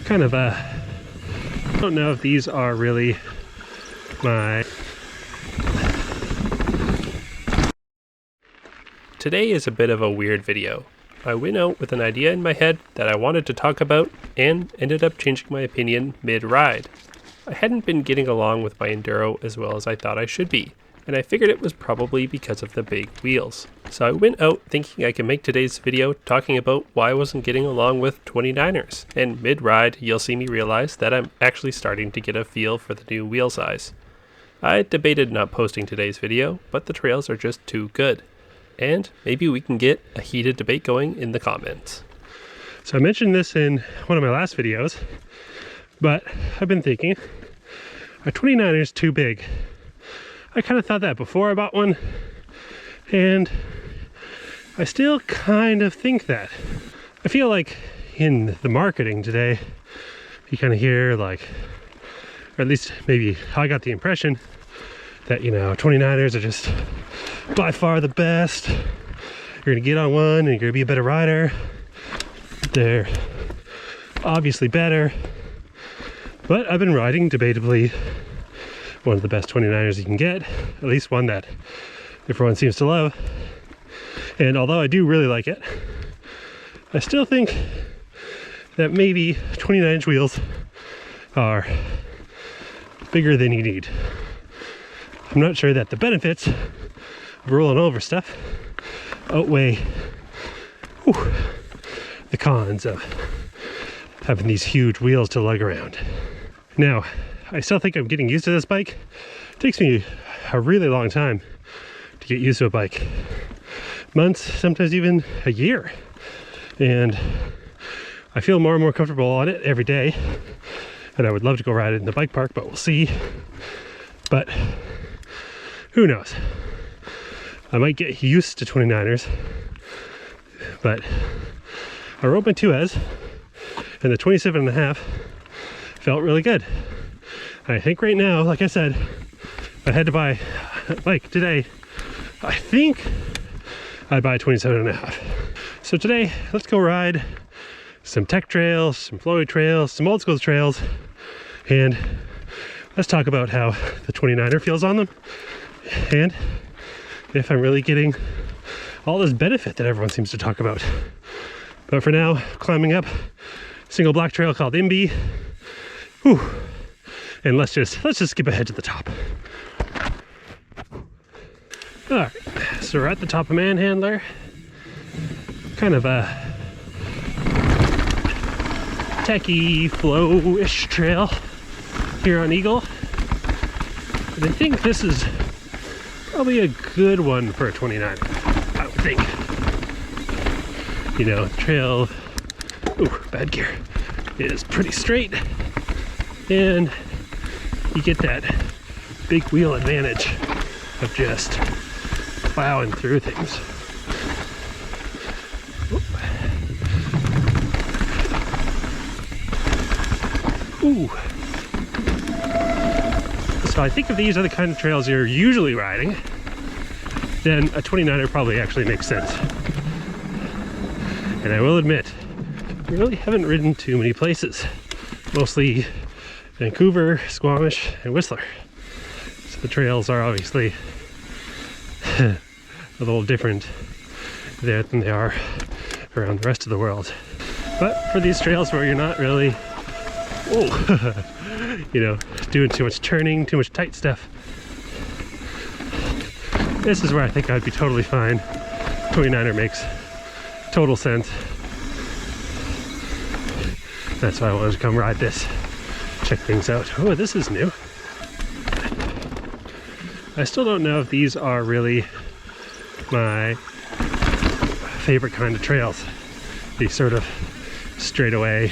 kind of I don't know if these are really my... Today is a bit of a weird video. I went out with an idea in my head that I wanted to talk about and ended up changing my opinion mid-ride. I hadn't been getting along with my Enduro as well as I thought I should be, and I figured it was probably because of the big wheels. So I went out thinking I could make today's video talking about why I wasn't getting along with 29ers, and mid-ride you'll see me realize that I'm actually starting to get a feel for the new wheel size. I debated not posting today's video, but the trails are just too good. And maybe we can get a heated debate going in the comments. So I mentioned this in one of my last videos, but I've been thinking, are 29ers too big? I kind of thought that before I bought one, and I still kind of think that. I feel like in the marketing today, you kind of hear like, or at least maybe I got the impression that, you know, 29ers are just by far the best. You're gonna get on one and you're gonna be a better rider. They're obviously better, but I've been riding debatably one of the best 29ers you can get, at least one that everyone seems to love. And although I do really like it, I still think that maybe 29-inch wheels are bigger than you need. I'm not sure that the benefits of rolling over stuff outweigh the cons of having these huge wheels to lug around. Now, I still think I'm getting used to this bike. It takes me a really long time to get used to a bike. Months, sometimes even a year. And I feel more and more comfortable on it every day. And I would love to go ride it in the bike park, but we'll see. But who knows? I might get used to 29ers, but I rode my 2S and the 27.5 felt really good. And I think right now, like I said, I had to buy, like today, I think I'd buy 27.5. So today, let's go ride some tech trails, some flowy trails, some old school trails, and let's talk about how the 29er feels on them and if I'm really getting all this benefit that everyone seems to talk about. But for now, climbing up a single black trail called Imby. Whew. And let's just skip ahead to the top. All right, so we're at the top of Manhandler. Kind of a techie, flow-ish trail here on Eagle. But I think this is probably a good one for a 29, I would think. You know, trail, bad gear, is pretty straight, and you get that big wheel advantage of just plowing through things. Ooh. So I think if these are the kind of trails you're usually riding, then a 29er probably actually makes sense. And I will admit, I really haven't ridden too many places. Mostly Vancouver, Squamish, and Whistler. So the trails are obviously a little different there than they are around the rest of the world. But for these trails where you're not really, you know, doing too much turning, too much tight stuff, this is where I think I'd be totally fine. 29er makes total sense. That's why I wanted to come ride this, check things out. Oh, this is new. I still don't know if these are really my favorite kind of trails. These sort of straightaway,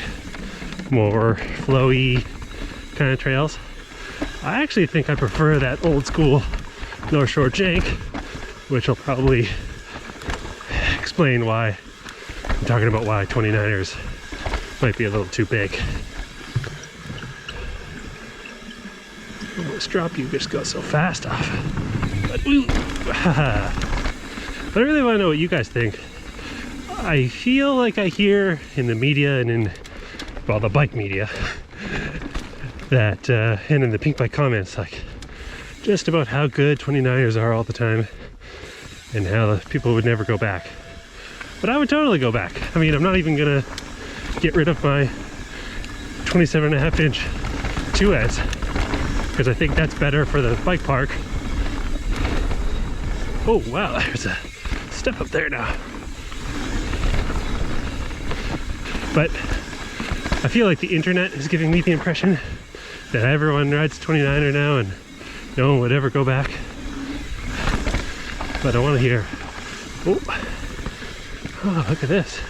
more flowy kind of trails. I actually think I prefer that old school North Shore jank, which will probably explain why I'm talking about why 29ers might be a little too big. Almost drop you just go so fast off. But, but I really want to know what you guys think. I feel like I hear in the media and in well, the bike media, that and in the Pink Bike comments, like just about how good 29ers are all the time and how the people would never go back. But I would totally go back. I mean, I'm not even gonna get rid of my 27.5-inch 2S because I think that's better for the bike park. Oh wow, there's a step up there now. But I feel like the internet is giving me the impression that everyone rides 29er now and no one would ever go back. But I want to hear, oh, look at this.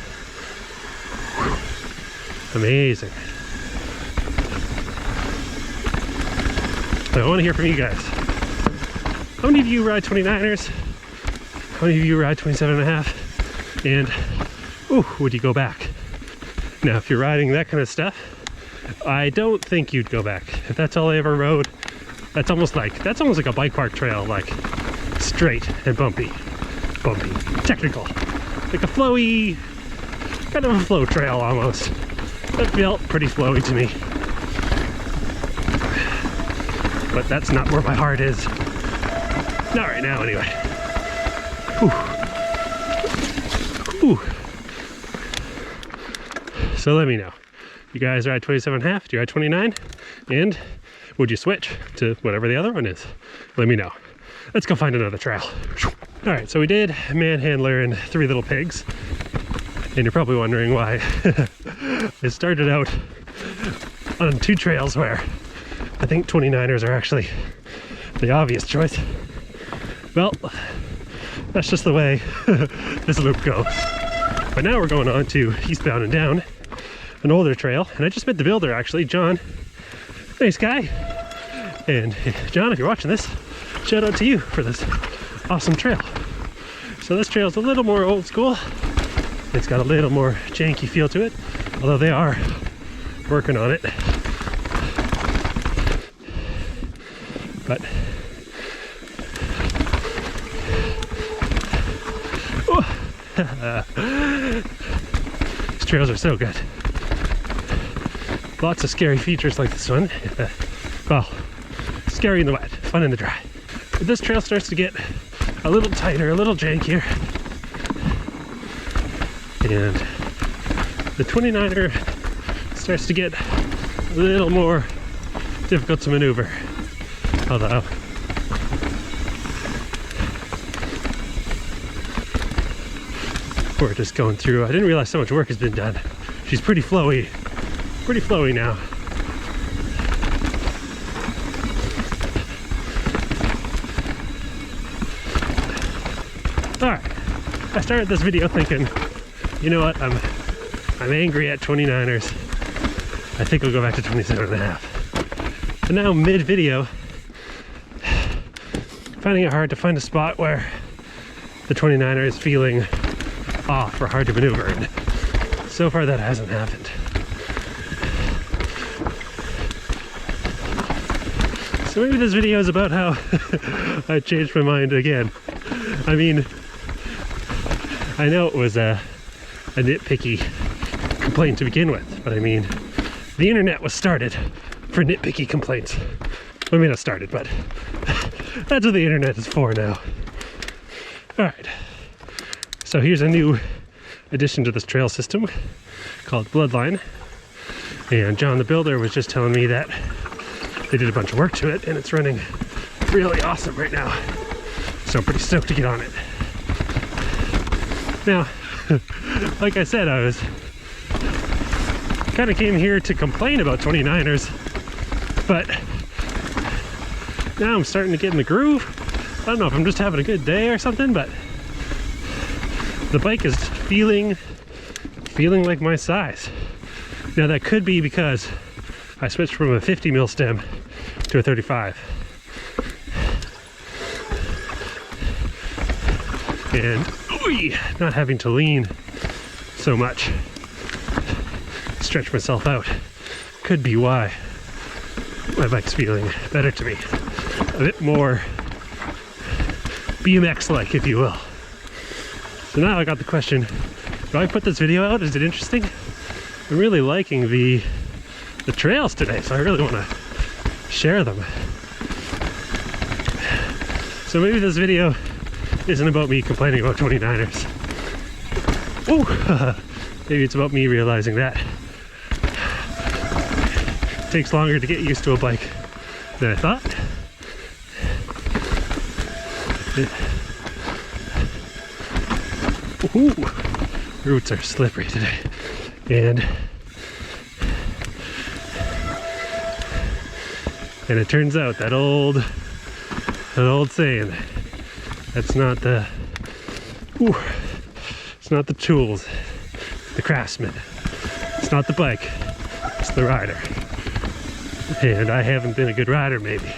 Amazing. I want to hear from you guys. How many of you ride 29ers? How many of you ride 27.5? And, ooh, would you go back? Now, if you're riding that kind of stuff, I don't think you'd go back. If that's all I ever rode, that's almost like a bike park trail, like straight and bumpy, technical, like a flowy, kind of a flow trail almost. That felt pretty flowy to me. But that's not where my heart is. Not right now, anyway. Whew. So let me know. You guys ride 27.5? Do you ride 29? And would you switch to whatever the other one is? Let me know. Let's go find another trail. All right, so we did Manhandler and Three Little Pigs. And you're probably wondering why I started out on two trails where I think 29ers are actually the obvious choice. Well, that's just the way this loop goes. But now we're going on to eastbound and down, an older trail. And I just met the builder actually, John. Nice guy. And John, if you're watching this, shout out to you for this awesome trail. So this trail's a little more old school. It's got a little more janky feel to it, although they are working on it. But these trails are so good. Lots of scary features like this one. Well, scary in the wet, fun in the dry. But this trail starts to get a little tighter, a little jankier. And the 29er starts to get a little more difficult to maneuver. Although we're just going through. I didn't realize so much work has been done. She's pretty flowy now. All right, I started this video thinking, you know what, I'm angry at 29ers. I think I'll go back to 27.5. But now mid-video, finding it hard to find a spot where the 29er is feeling off or hard to maneuver, and so far that hasn't happened. So maybe this video is about how I changed my mind again. I mean, I know it was a nitpicky complaint to begin with, but I mean, the internet was started for nitpicky complaints. I mean, not started, but that's what the internet is for now. All right, so here's a new addition to this trail system called Bloodline. And John the builder was just telling me that they did a bunch of work to it and it's running really awesome right now. So I'm pretty stoked to get on it. Now, like I said, I was kind of came here to complain about 29ers, but now I'm starting to get in the groove. I don't know if I'm just having a good day or something, but the bike is feeling like my size. Now that could be because I switched from a 50 mil stem to a 35. And not having to lean so much, stretch myself out, could be why my bike's feeling better to me. A bit more BMX-like, if you will. So now I got the question, do I put this video out? Is it interesting? I'm really liking the trails today, so I really want to share them. So maybe this video isn't about me complaining about 29ers. Oh, maybe it's about me realizing that it takes longer to get used to a bike than I thought. Ooh, roots are slippery today, and it turns out that old saying, that's not the it's not the tools, the craftsman, it's not the bike, it's the rider. And I haven't been a good rider, maybe.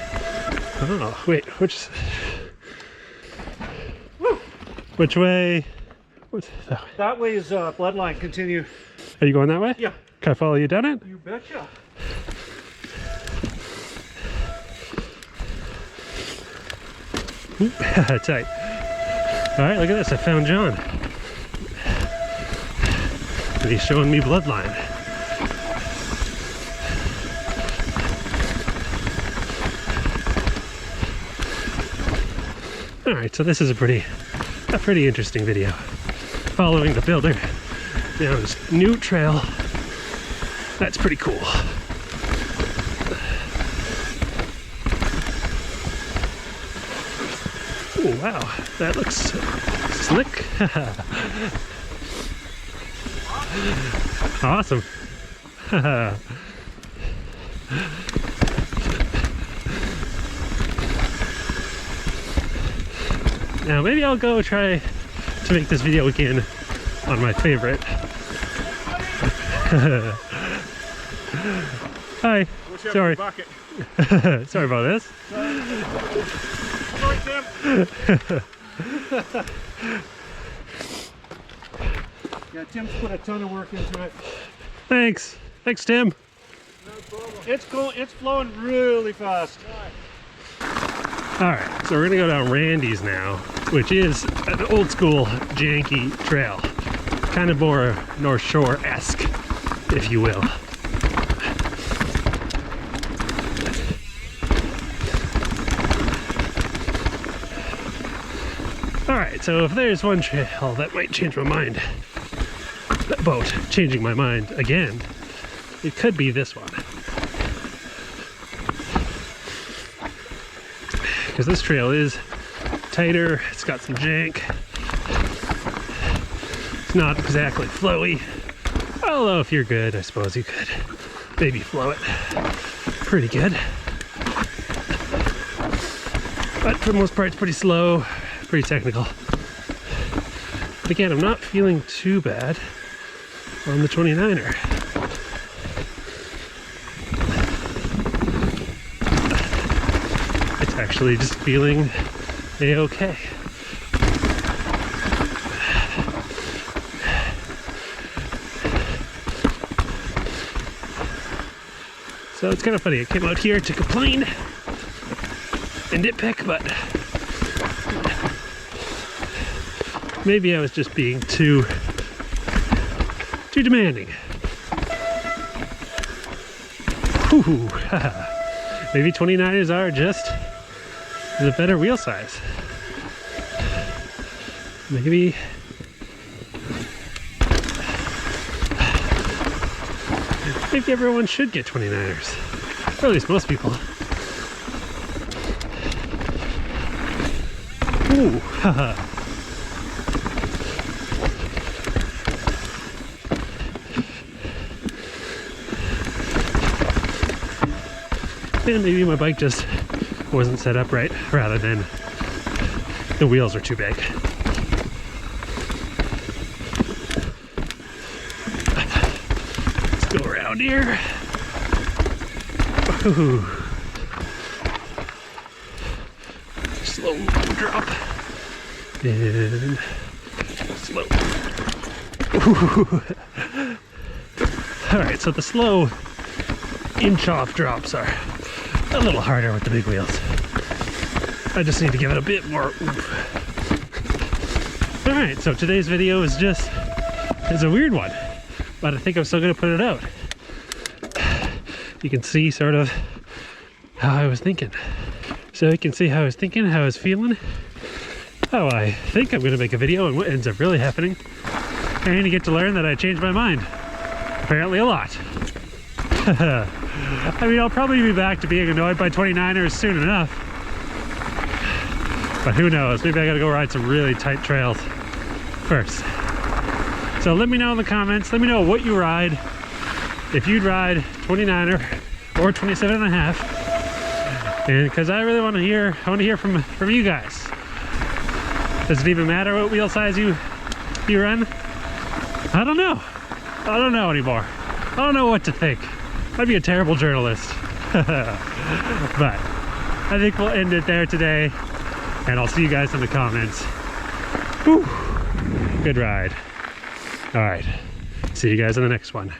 Oh wait, which way? What's that way? That way is bloodline. Continue. Are you going that way? Yeah. Can I follow you down it? You betcha. Tight. Alright, look at this. I found John. And he's showing me bloodline. Alright, so this is a pretty interesting video. Following the builder down this new trail. That's pretty cool. Oh wow, that looks slick. Awesome. Now maybe I'll go try to make this video again on my favorite. Hi. Sorry. Sorry about this. Sorry, Tim. Yeah, Tim's put a ton of work into it. Thanks, Tim. No problem. It's flowing really fast. Alright, so we're gonna go down Randy's now, which is an old school janky trail. Kind of more North Shore-esque, if you will. Alright, so if there's one trail that might change my mind about changing my mind again, it could be this one. Because this trail is tighter, it's got some jank. It's not exactly flowy. Although if you're good, I suppose you could maybe flow it pretty good. But for the most part, it's pretty slow, pretty technical. But again, I'm not feeling too bad on the 29er. It's actually just feeling a-okay. So it's kind of funny, I came out here to complain and nitpick, but maybe I was just being too demanding. Whew. Maybe 29ers are just the better wheel size. Maybe everyone should get 29ers. Or at least most people. Ooh, haha. And maybe my bike just wasn't set up right, rather than the wheels are too big. Let's go around here. Ooh. Slow drop. And slow. Ooh. All right, so the slow inch-off drops are a little harder with the big wheels. I just need to give it a bit more oomph. Alright, so today's video is a weird one. but I think I'm still gonna put it out. You can see sort of how I was thinking. So you can see how I was thinking, how I was feeling, how I think I'm gonna make a video and what ends up really happening. And you get to learn that I changed my mind. Apparently a lot. I mean, I'll probably be back to being annoyed by 29ers soon enough. But who knows, maybe I gotta go ride some really tight trails first. So let me know in the comments, let me know what you ride. If you'd ride 29er or 27.5. And because I really want to hear from you guys. Does it even matter what wheel size you run? I don't know. I don't know anymore. I don't know what to think. I'd be a terrible journalist. But I think we'll end it there today. And I'll see you guys in the comments. Whew. Good ride. All right. See you guys in the next one.